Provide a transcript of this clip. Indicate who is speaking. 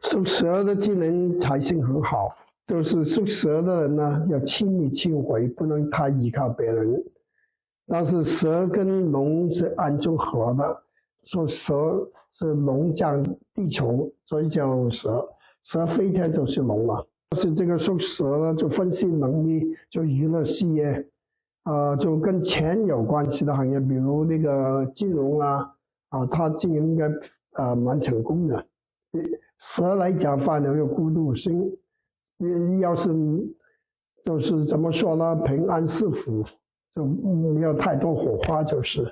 Speaker 1: 属蛇的今年财星很好，就是属蛇的人呢，要亲力亲为，不能太依靠别人。但是蛇跟龙是暗中合的，说蛇是龙降地球，所以叫蛇。蛇飞天就是龙了。就是这个属蛇呢，就分析能力，就娱乐事业，就跟钱有关系的行业，比如那个金融他经营应该蛮成功的。蛇来讲，犯了有孤独心，要是就是怎么说呢，平安是福，就没有太多火花就是。